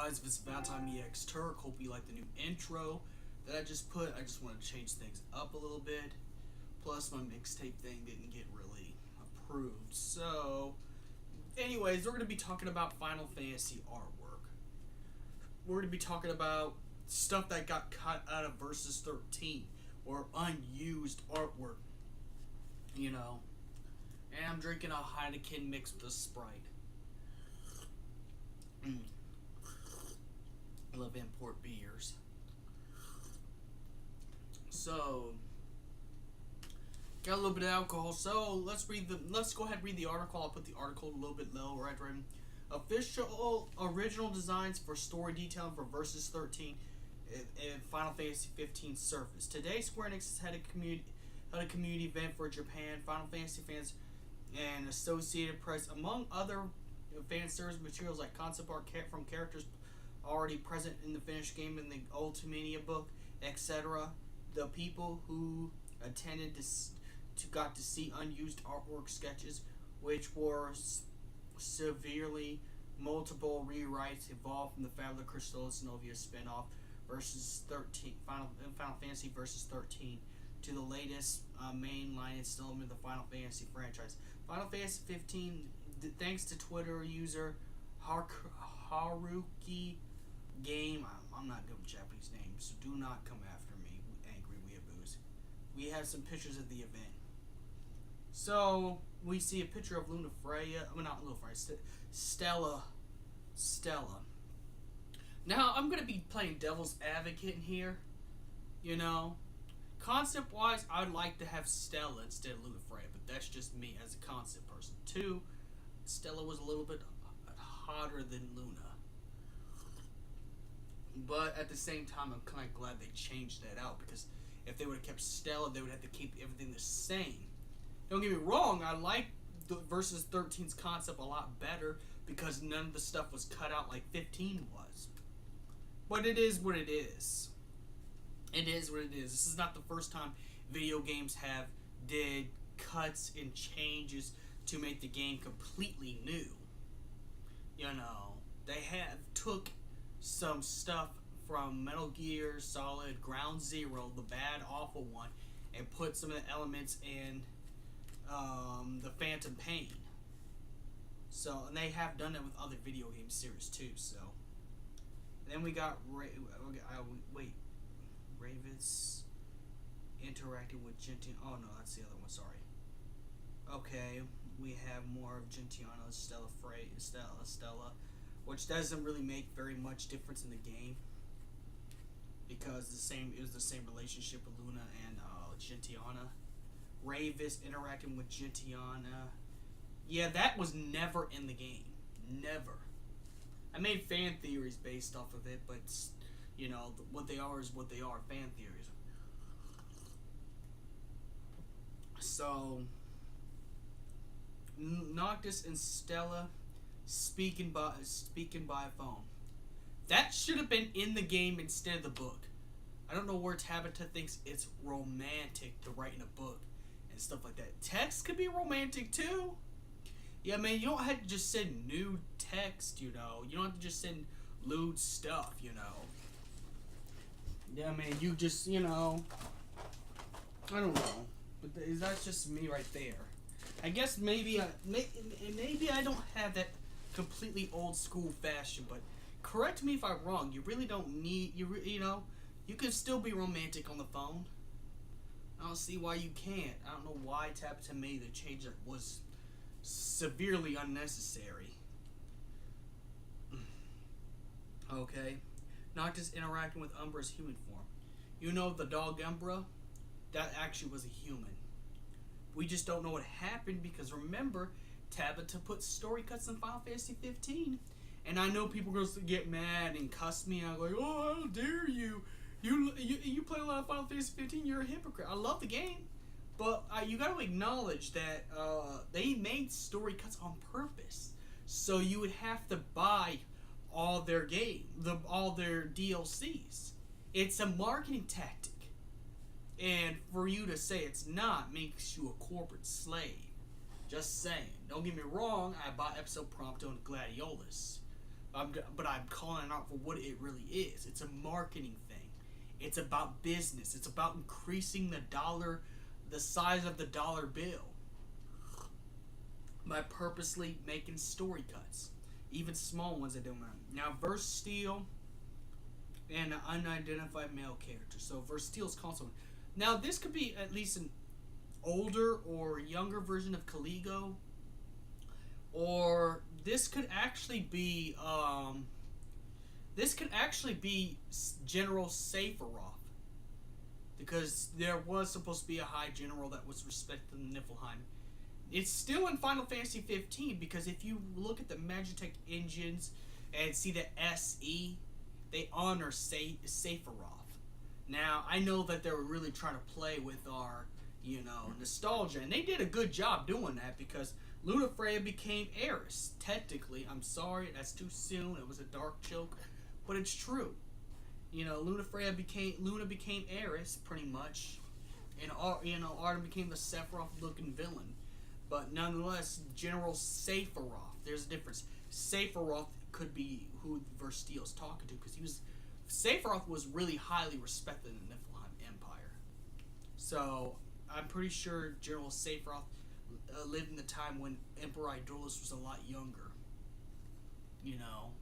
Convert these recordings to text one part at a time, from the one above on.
guys, if it's Valentine EX Turk, hope you like the new intro that I just put. I just wanted to change things up a little bit. Plus, my mixtape thing didn't get really approved. So, anyways, we're going to be talking about Final Fantasy artwork. We're going to be talking about stuff that got cut out of Versus 13 or unused artwork. You know. And I'm drinking a Heineken mixed with a Sprite. I love import beers. So, got a little bit of alcohol. So let's go ahead and read the article. I'll put the article a little bit lower. Right. Official original designs for story detailing for Versus 13 and Final Fantasy 15 surface. Today, Square Enix had a community event for Japan, Final Fantasy fans, and Associated Press, among other fan service materials like concept art from characters already present in the finished game in the Ultimania book, etc. The people who attended got to see unused artwork sketches, which were severely multiple rewrites evolved from the Fabula Crystallis Novia spin-off versus 13 Final Fantasy versus 13 to the latest mainline installment of the Final Fantasy franchise. Final Fantasy 15, thanks to Twitter user Haruki Game. I'm not good with Japanese names, so do not come after me, angry weeaboos. We have some pictures of the event. So we see a picture of Luna Freya. I mean, not Luna Freya. Stella. Now I'm gonna be playing devil's advocate in here. You know, concept wise, I'd like to have Stella instead of Luna Freya, but that's just me as a concept person. Two, Stella was a little bit hotter than Luna. But at the same time, I'm kind of glad they changed that out, because if they would have kept Stella, they would have to keep everything the same. Don't get me wrong, I like the Versus 13's concept a lot better because none of the stuff was cut out like 15 was. But it is what it is. It is what it is. This is not the first time video games did cuts and changes to make the game completely new. You know, they took some stuff from Metal Gear Solid Ground Zero, the bad, awful one, and put some of the elements in the Phantom Pain. So, and they have done it with other video game series too. So, and then we got Ravis interacting with Gentiana. Oh no, that's the other one. Sorry. Okay, we have more of Gentiana, Stella, which doesn't really make very much difference in the game because it was the same relationship with Luna and Gentiana. Ravis interacting with Gentiana. Yeah, that was never in the game. Never. I made fan theories based off of it, but you know, what they are is what they are, fan theories. So, Noctis and Stella speaking by phone. That should have been in the game instead of the book. I don't know where Tabitha thinks it's romantic to write in a book and stuff like that. Text could be romantic too. Yeah, man, you don't have to just send nude text, you know. You don't have to just send lewd stuff, you know. Yeah, man, you just, you know, I don't know. But that's just me right there. I guess maybe I don't have that completely old school fashion, but correct me if I'm wrong. You really don't need, you know, you can still be romantic on the phone. I don't see why you can't. I don't know why Tabitha made the change that was severely unnecessary. Okay. Noctis interacting with Umbra's human form. You know the dog Umbra? That actually was a human. We just don't know what happened because remember, Tabitha put story cuts in Final Fantasy 15. And I know people are going to get mad and cuss me out like, oh, how dare you? You play a lot of Final Fantasy 15, you're a hypocrite. I love the game. But you got to acknowledge that they made story cuts on purpose. So you would have to buy all their all their DLCs. It's a marketing tactic. And for you to say it's not makes you a corporate slave. Just saying. Don't get me wrong, I bought Episode Prompto and Gladiolus. But I'm calling it out for what it really is. It's a marketing thing. It's about business. It's about increasing the size of the dollar bill by purposely making story cuts, even small ones that don't matter. Now, verse steal and an unidentified male character. So verse steal is constant. Now, this could be at least an older or younger version of Caligo, or this could actually be General Sephiroth, because there was supposed to be a high general that was respected in Niflheim. It's still in Final Fantasy 15, because if you look at the Magitech engines and see the SE, they honor Sephiroth. Now, I know that they were really trying to play with our, nostalgia, and they did a good job doing that, because Lunafreya became Eris. Technically, I'm sorry, that's too soon. It was a dark joke, but it's true. Luna became Eris pretty much, and Arden became the Sephiroth-looking villain. But nonetheless, General Sephiroth. There's a difference. Sephiroth could be who Versteal is talking to, because Sephiroth was really highly respected in the Niflheim Empire. So I'm pretty sure General Sephiroth lived in the time when Emperor Idolus was a lot younger,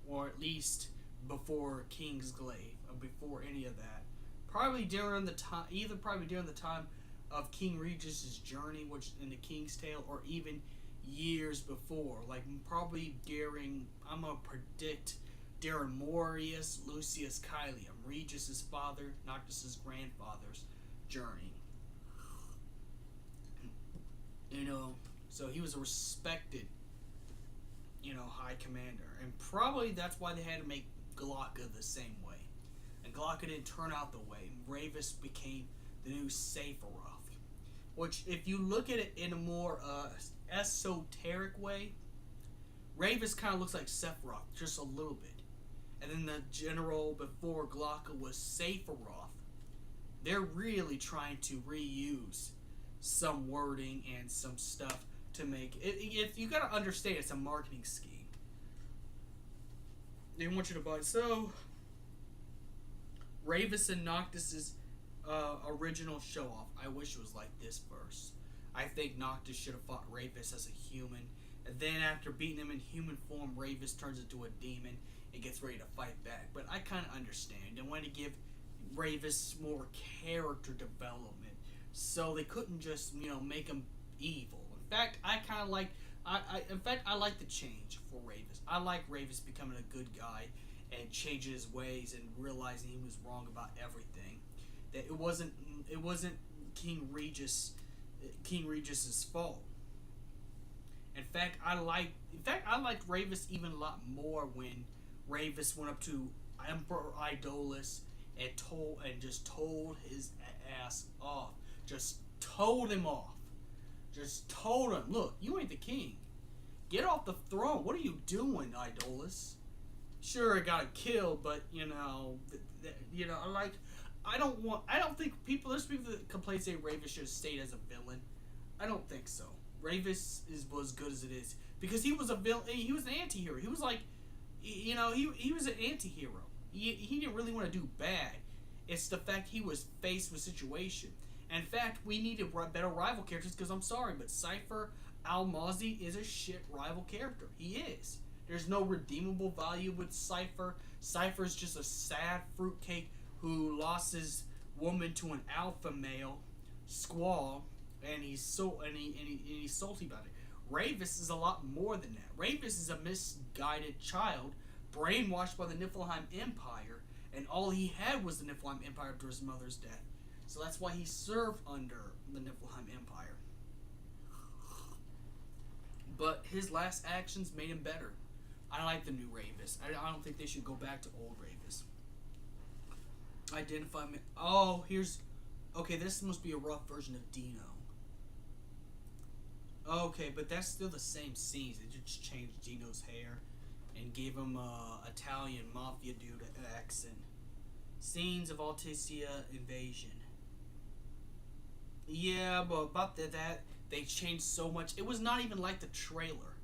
or at least before Kingsglaive, or before any of that. Probably during the time of King Regis's journey, which in the King's Tale, or even years before, like probably during, I'm gonna predict, during Morius Lucius Caelium, Regis's father, Noctis's grandfather's journey. So he was a respected, high commander, and probably that's why they had to make Glocka the same way. And Glocka didn't turn out the way. Ravis became the new Sephiroth, which, if you look at it in a more esoteric way, Ravis kind of looks like Sephiroth, just a little bit. And then the general before Glocka was Sephiroth. They're really trying to reuse some wording and some stuff to make it. If you gotta understand, it's a marketing scheme. They want you to buy. So, Ravis and Noctis's original show off. I wish it was like this verse. I think Noctis should have fought Ravis as a human, and then after beating him in human form, Ravis turns into a demon and gets ready to fight back. But I kind of understand. They wanted to give Ravis more character development, so they couldn't just make him evil. In fact, I kind of like. I like the change for Ravis. I like Ravis becoming a good guy and changing his ways and realizing he was wrong about everything. That it wasn't King Regis's fault. In fact, I liked Ravis even a lot more when Ravis went up to Emperor Idolus and just told his ass off. Just told him off. Just told him, look, you ain't the king. Get off the throne. What are you doing, Idolus? Sure, it got killed, but I don't think there's people that complain say Ravis should have stayed as a villain. I don't think so. Ravis was good as it is because he was a villain. He was an anti-hero. He was like, he was an anti-hero. He didn't really want to do bad. It's the fact he was faced with situation. In fact, we needed better rival characters because I'm sorry, but Cypher Almazi is a shit rival character. He is. There's no redeemable value with Cypher. Cypher's just a sad fruitcake who lost his woman to an alpha male, Squall, and he's salty about it. Ravis is a lot more than that. Ravis is a misguided child, brainwashed by the Niflheim Empire, and all he had was the Niflheim Empire after his mother's death. So that's why he served under the Niflheim Empire. But his last actions made him better. I like the new Ravis. I don't think they should go back to old Ravis. Identify me. Oh, here's... Okay, this must be a rough version of Dino. Okay, but that's still the same scenes. They just changed Dino's hair and gave him a Italian mafia dude accent. Scenes of Alticia invasion. Yeah, but about that, they changed so much. It was not even like the trailer.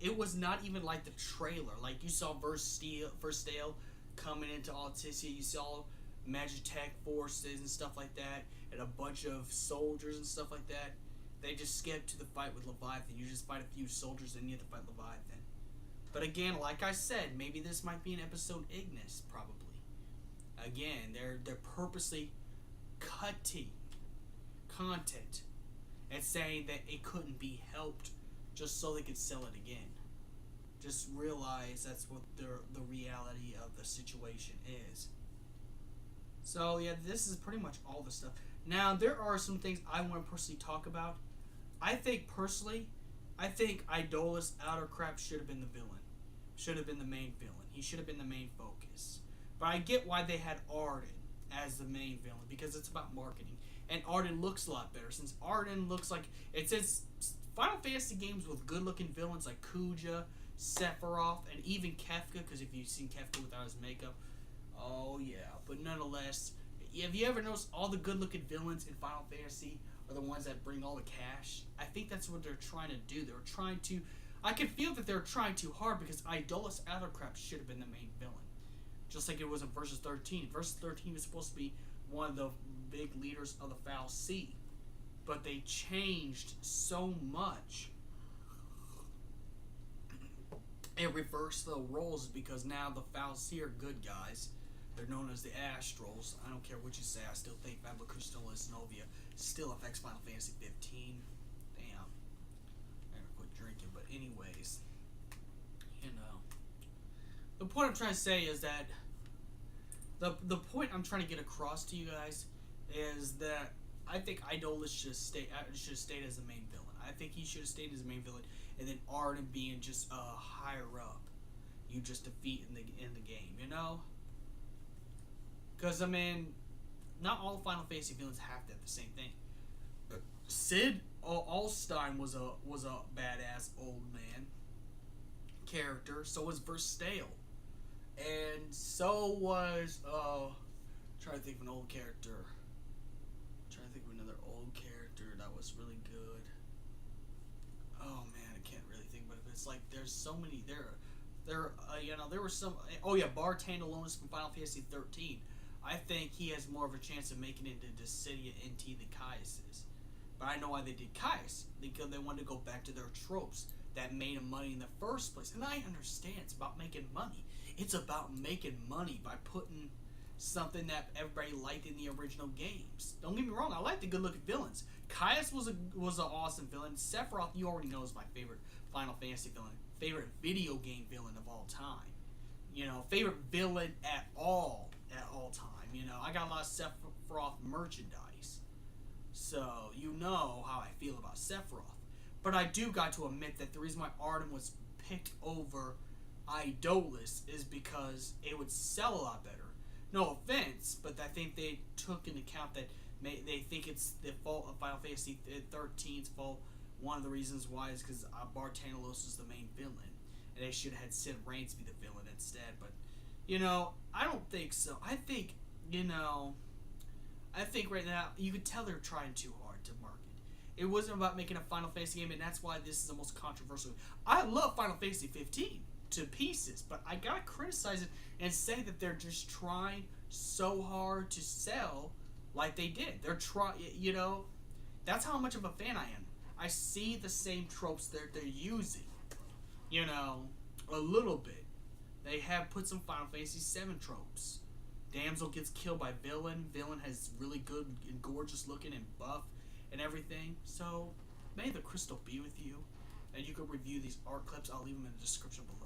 it was not even like the trailer. Like, you saw Verstale coming into Altissia, you saw Magitech forces and stuff like that, and a bunch of soldiers and stuff like that. They just skipped to the fight with Leviathan. You just fight a few soldiers and you have to fight Leviathan. But again, like I said, maybe this might be an episode Ignis, probably. Again, they're purposely cutting content and saying that it couldn't be helped just so they could sell it again. Just realize that's what the reality of the situation is. So yeah, this is pretty much all the stuff. Now, there are some things I want to personally talk about. I think Idolus Outercrap should have been the villain. Should have been the main villain. He should have been the main focus. But I get why they had Arden as the main villain, because it's about marketing. And Arden looks a lot better, since Arden looks like... It says Final Fantasy games with good-looking villains like Kuja, Sephiroth, and even Kefka, because if you've seen Kefka without his makeup, oh yeah. But nonetheless, have you ever noticed all the good-looking villains in Final Fantasy are the ones that bring all the cash? I think that's what they're trying to do. They're trying to... I can feel that they're trying too hard, because Idolus Outercrap should have been the main villain. Just like it was in Versus 13. Versus 13 was supposed to be one of the big leaders of the Foul Sea. But they changed so much. It reversed the roles, because now the Foul Sea are good guys. They're known as the Astrals. I don't care what you say. I still think Fabula Crystallis Novia still affects Final Fantasy 15. Damn. I gotta quit drinking. But anyways, you know. The point I'm trying to say is that the point I'm trying to get across to you guys is that I think Idolus should have stayed as the main villain. I think he should have stayed as the main villain, and then Arden being just higher up. You just defeat in the game, you know? Because, I mean, not all Final Fantasy villains have to have the same thing. Sid Alstein was a badass old man character. So was Verstale. And so was, trying to think of an old character. Trying to think of another old character that was really good. Oh, man, I can't really think about it. It's like, there's so many, there were some, oh yeah, Bartandalonis from Final Fantasy 13. I think he has more of a chance of making it into Dissidia NT than Caius is. But I know why they did Caius. Because they wanted to go back to their tropes that made them money in the first place. And I understand it's about making money. It's about making money by putting something that everybody liked in the original games. Don't get me wrong, I like the good-looking villains. Caius was an awesome villain. Sephiroth, you already know, is my favorite Final Fantasy villain. Favorite video game villain of all time. You know, favorite villain at all time. You know, I got a lot of Sephiroth merchandise. So, you know how I feel about Sephiroth. But I do got to admit that the reason why Arden was picked over Idolus is because it would sell a lot better. No offense, but I think they took into account that they think it's the fault of Final Fantasy 13's fault. One of the reasons why is because Bartandalonis is the main villain. And they should have had Sid Reigns be the villain instead. But, you know, I don't think so. I think, you know, right now, you could tell they're trying too hard to market. It wasn't about making a Final Fantasy game, and that's why this is the most controversial. I love Final Fantasy 15 to pieces, but I gotta criticize it and say that they're just trying so hard to sell like they did. They're you know, that's how much of a fan I am. I see the same tropes they're using, you know, a little bit. They have put some Final Fantasy 7 tropes. Damsel gets killed by villain. Villain has really good and gorgeous looking and buff and everything. So, may the crystal be with you. And you can review these art clips. I'll leave them in the description below.